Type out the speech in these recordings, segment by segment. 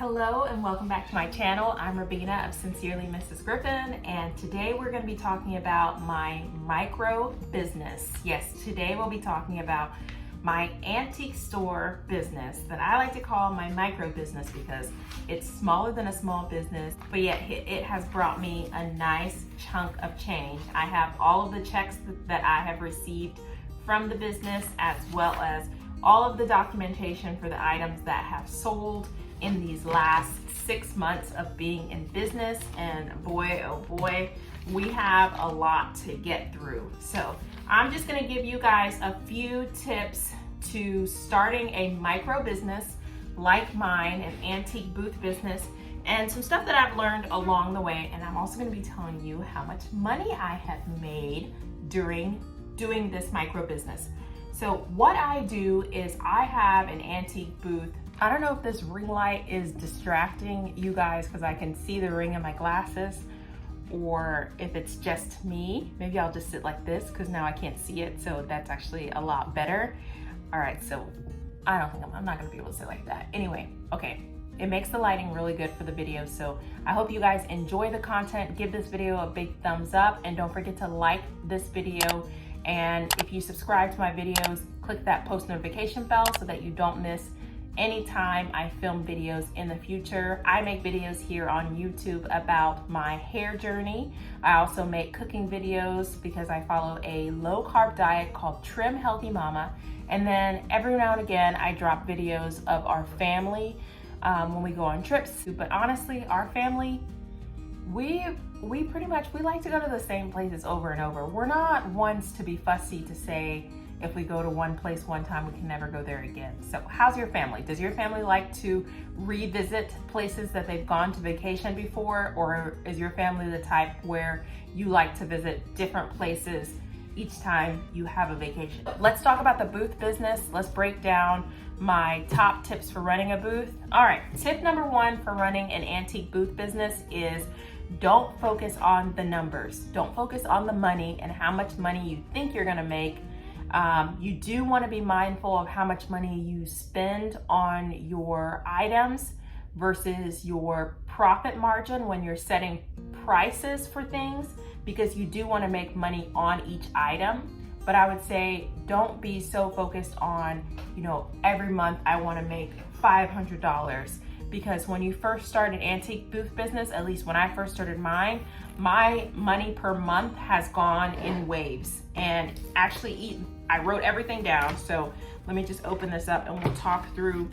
Hello and welcome back to my channel. I'm Rabina of Sincerely Mrs. Griffin, and today we're going to be talking about my micro business. Yes, today we'll be talking about my antique store business that I like to call my micro business because it's smaller than a small business, but yet it has brought me a nice chunk of change. I have all of the checks that I have received from the business, as well as all of the documentation for the items that have sold in these last 6 months of being in business. And boy, oh boy, we have a lot to get through. So I'm just gonna give you guys a few tips to starting a micro business like mine, an antique booth business, and some stuff that I've learned along the way. And I'm also gonna be telling you how much money I have made during doing this micro business. So what I do is I have an antique booth. I don't know if this ring light is distracting you guys because I can see the ring in my glasses, or if it's just me. Maybe I'll just sit like this because now I can't see it, so that's actually a lot better. All right, so I'm not gonna be able to sit like that. Anyway, okay. It makes the lighting really good for the video, so I hope you guys enjoy the content. Give this video a big thumbs up, and don't forget to like this video. And if you subscribe to my videos, click that post notification bell so that you don't miss anytime I film videos in the future. I make videos here on YouTube about my hair journey. I also make cooking videos because I follow a low carb diet called Trim Healthy Mama. And then every now and again, I drop videos of our family when we go on trips. But honestly, our family, we like to go to the same places over and over. We're not ones to be fussy to say, if we go to one place one time, we can never go there again. So how's your family? Does your family like to revisit places that they've gone to vacation before? Or is your family the type where you like to visit different places each time you have a vacation? Let's talk about the booth business. Let's break down my top tips for running a booth. All right, tip number one for running an antique booth business is don't focus on the numbers. Don't focus on the money and how much money you think you're gonna make. You do want to be mindful of how much money you spend on your items versus your profit margin when you're setting prices for things, because you do want to make money on each item. But I would say don't be so focused on, every month I want to make $500, because when you first start an antique booth business, at least when I first started mine, my money per month has gone in waves. And actually, I wrote everything down, so let me just open this up and we'll talk through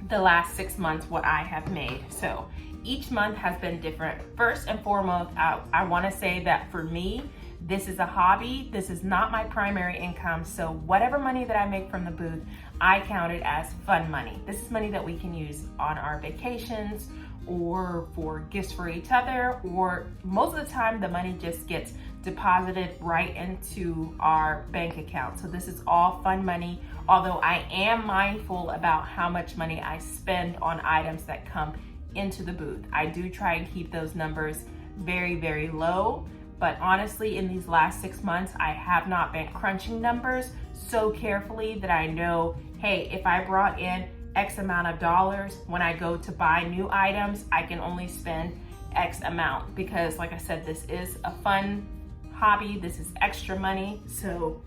the last 6 months, what I have made. So each month has been different. First and foremost, I wanna say that for me, this is a hobby. This is not my primary income. So whatever money that I make from the booth, I count it as fun money. This is money that we can use on our vacations or for gifts for each other, or most of the time the money just gets deposited right into our bank account. So this is all fun money, although I am mindful about how much money I spend on items that come into the booth. I do try and keep those numbers very, very low. But honestly, in these last 6 months, I have not been crunching numbers so carefully that I know, hey, if I brought in X amount of dollars, when I go to buy new items, I can only spend X amount, because like I said, this is a fun hobby. This is extra money. So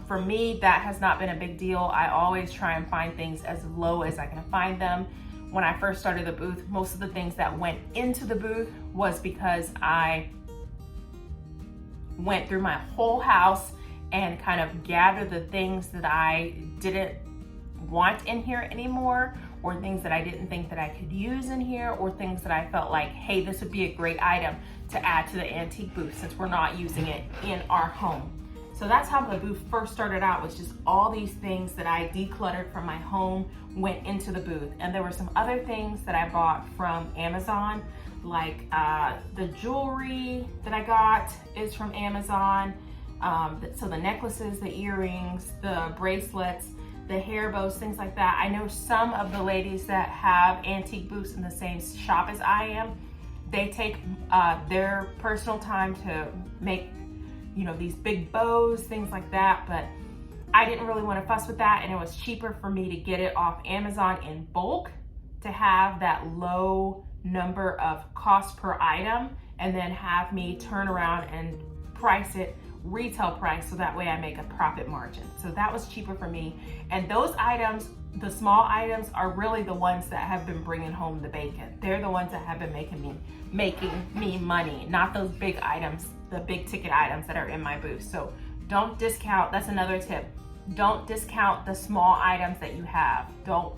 for me, that has not been a big deal. I always try and find things as low as I can find them. When I first started the booth, most of the things that went into the booth was because I went through my whole house and kind of gathered the things that I didn't want in here anymore, or things that I didn't think that I could use in here, or things that I felt like, hey, this would be a great item to add to the antique booth since we're not using it in our home. So that's how the booth first started out, was just all these things that I decluttered from my home went into the booth. And there were some other things that I bought from Amazon, like the jewelry that I got is from Amazon. So the necklaces, the earrings, the bracelets, the hair bows, things like that. I know some of the ladies that have antique booths in the same shop as I am, they take their personal time to make, these big bows, things like that. But I didn't really want to fuss with that, and it was cheaper for me to get it off Amazon in bulk to have that low number of cost per item and then have me turn around and price it retail price so that way I make a profit margin. So that was cheaper for me. And those items, the small items, are really the ones that have been bringing home the bacon. They're the ones that have been making me money, not those big items, the big ticket items that are in my booth. So don't discount. That's another tip. Don't discount the small items that you have. Don't,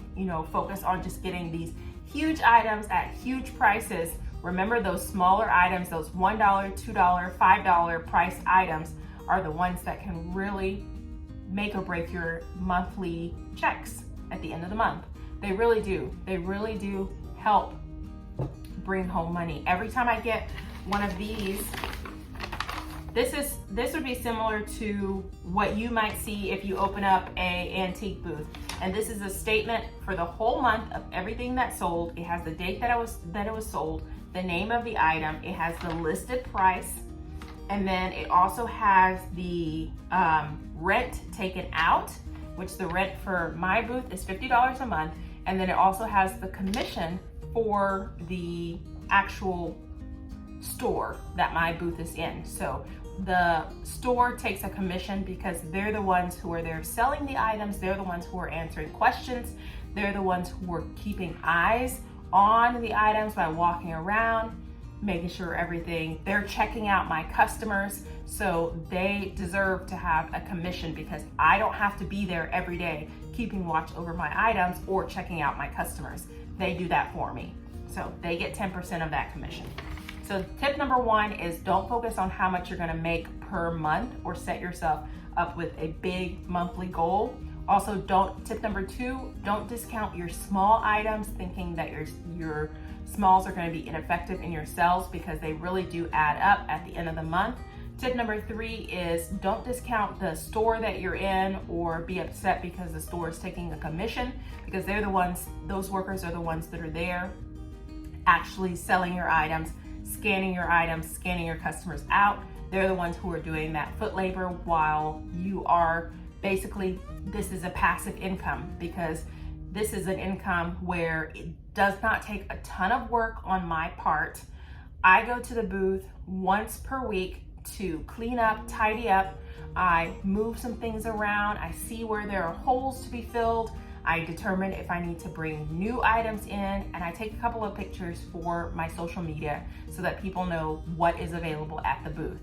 focus on just getting these huge items at huge prices. Remember, those smaller items, those $1, $2, $5 priced items are the ones that can really make or break your monthly checks at the end of the month. They really do. They really do help bring home money. Every time I get one of these, this would be similar to what you might see if you open up a antique booth. And this is a statement for the whole month of everything that sold. It has the date that it was sold, the name of the item, it has the listed price, and then it also has the rent taken out, which the rent for my booth is $50 a month, and then it also has the commission for the actual store that my booth is in. So the store takes a commission because they're the ones who are there selling the items, they're the ones who are answering questions, they're the ones who are keeping eyes on the items by walking around, making sure they're checking out my customers. So they deserve to have a commission because I don't have to be there every day keeping watch over my items or checking out my customers. They do that for me. So they get 10% of that commission. So tip number one is don't focus on how much you're gonna make per month or set yourself up with a big monthly goal. Also, tip number two, don't discount your small items thinking that your smalls are gonna be ineffective in your sales because they really do add up at the end of the month. Tip number three is don't discount the store that you're in or be upset because the store is taking a commission, because those workers are the ones that are there actually selling your items, scanning your customers out. They're the ones who are doing that foot labor while you are basically, this is a passive income because this is an income where it does not take a ton of work on my part. I go to the booth once per week to clean up, tidy up. I move some things around. I see where there are holes to be filled. I determine if I need to bring new items in, and I take a couple of pictures for my social media so that people know what is available at the booth.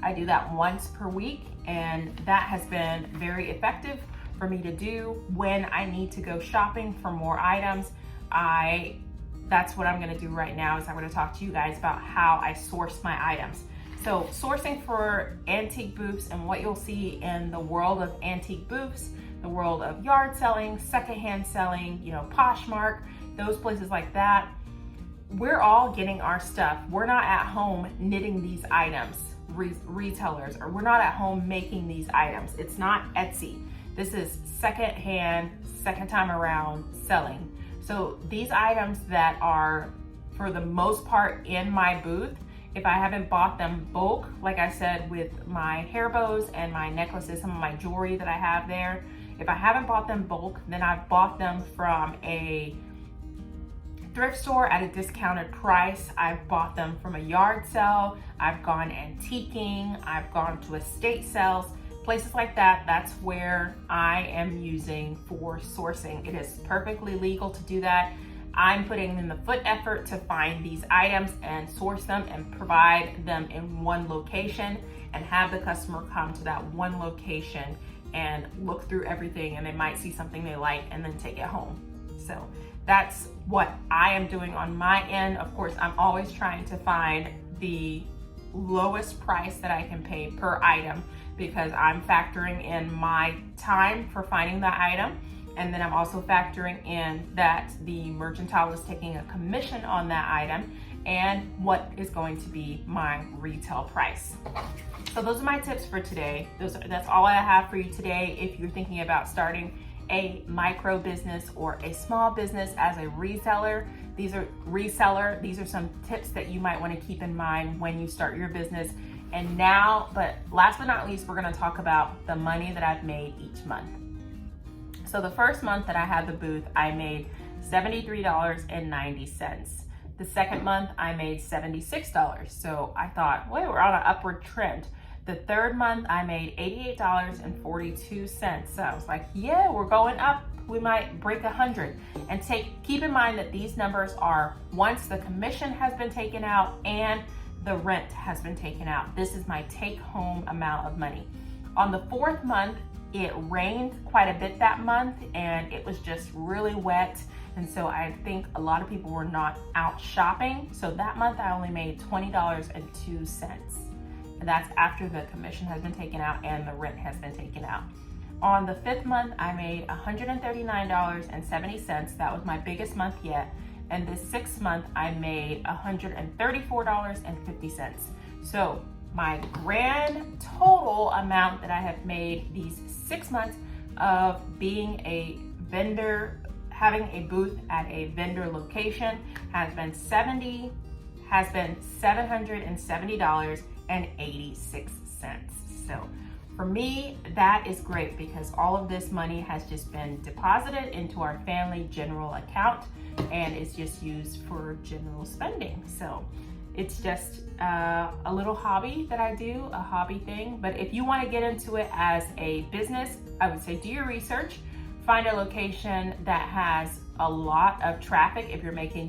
I do that once per week, and that has been very effective for me to do when I need to go shopping for more items. That's what I'm gonna do right now, is I'm gonna talk to you guys about how I source my items. So sourcing for antique booths, and what you'll see in the world of antique booths, the world of yard selling, secondhand selling, Poshmark, those places like that, we're all getting our stuff. We're not at home knitting these items, retailers, or we're not at home making these items. It's not Etsy. This is secondhand, second time around selling. So these items that are, for the most part, in my booth, if I haven't bought them bulk, like I said with my hair bows and my necklaces, some of my jewelry that I have there, if I haven't bought them bulk, then I've bought them from a thrift store at a discounted price. I've bought them from a yard sale. I've gone antiquing. I've gone to estate sales, places like that. That's where I am using for sourcing. It is perfectly legal to do that. I'm putting in the foot effort to find these items and source them and provide them in one location and have the customer come to that one location and look through everything, and they might see something they like and then take it home. So that's what I am doing on my end. Of course, I'm always trying to find the lowest price that I can pay per item because I'm factoring in my time for finding the item. And then I'm also factoring in that the mercantile is taking a commission on that item and what is going to be my retail price. So those are my tips for today. That's all I have for you today. If you're thinking about starting a micro business or a small business as a reseller, these are some tips that you might want to keep in mind when you start your business. And now, but last but not least, we're going to talk about the money that I've made each month. So the first month that I had the booth, I made $73.90. The second month I made $76. So I thought, wait, we're on an upward trend. The third month I made $88.42. So I was like, yeah, we're going up. We might break 100. And keep in mind that these numbers are once the commission has been taken out and the rent has been taken out. This is my take home amount of money. On the fourth month, it rained quite a bit that month and it was just really wet. And so I think a lot of people were not out shopping. So that month I only made $20.02. And that's after the commission has been taken out and the rent has been taken out. On the fifth month, I made $139.70. That was my biggest month yet. And this sixth month, I made $134.50. So my grand total amount that I have made these 6 months of being a vendor, having a booth at a vendor location has been $770.86. So for me, that is great because all of this money has just been deposited into our family general account and it's just used for general spending. So it's just a little hobby that I do, a hobby thing. But if you want to get into it as a business, I would say do your research, find a location that has a lot of traffic if you're looking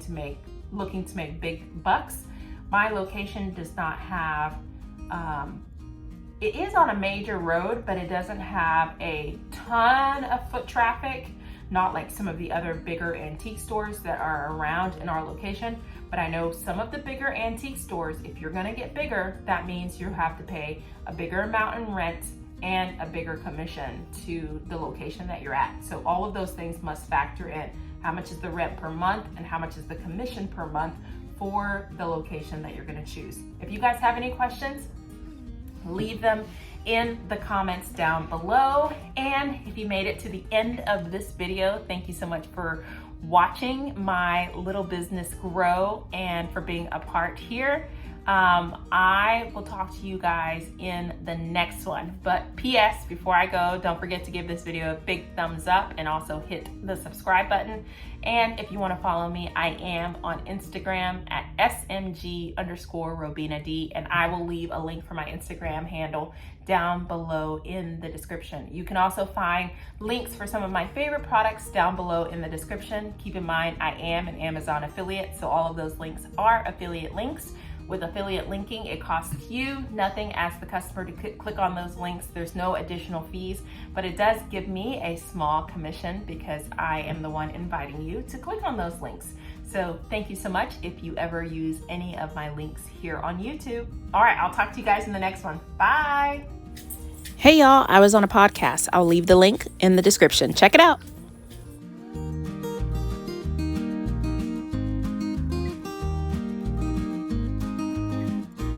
to make big bucks. My location does not have, it is on a major road, but it doesn't have a ton of foot traffic, not like some of the other bigger antique stores that are around in our location. But I know some of the bigger antique stores, if you're gonna get bigger, that means you have to pay a bigger amount in rent and a bigger commission to the location that you're at. So all of those things must factor in. How much is the rent per month and how much is the commission per month for the location that you're gonna choose. If you guys have any questions, leave them in the comments down below. And if you made it to the end of this video, thank you so much for watching my little business grow and for being a part here. I will talk to you guys in the next one. But PS, before I go, don't forget to give this video a big thumbs up and also hit the subscribe button. And if you want to follow me, I am on Instagram at SMG_RobinaD, and I will leave a link for my Instagram handle down below in the description. You can also find links for some of my favorite products down below in the description. Keep in mind, I am an Amazon affiliate, so all of those links are affiliate links. With affiliate linking, it costs you nothing as the customer to click on those links. There's no additional fees, but it does give me a small commission because I am the one inviting you to click on those links. So thank you so much if you ever use any of my links here on YouTube. All right, I'll talk to you guys in the next one. Bye. Hey y'all, I was on a podcast. I'll leave the link in the description. Check it out.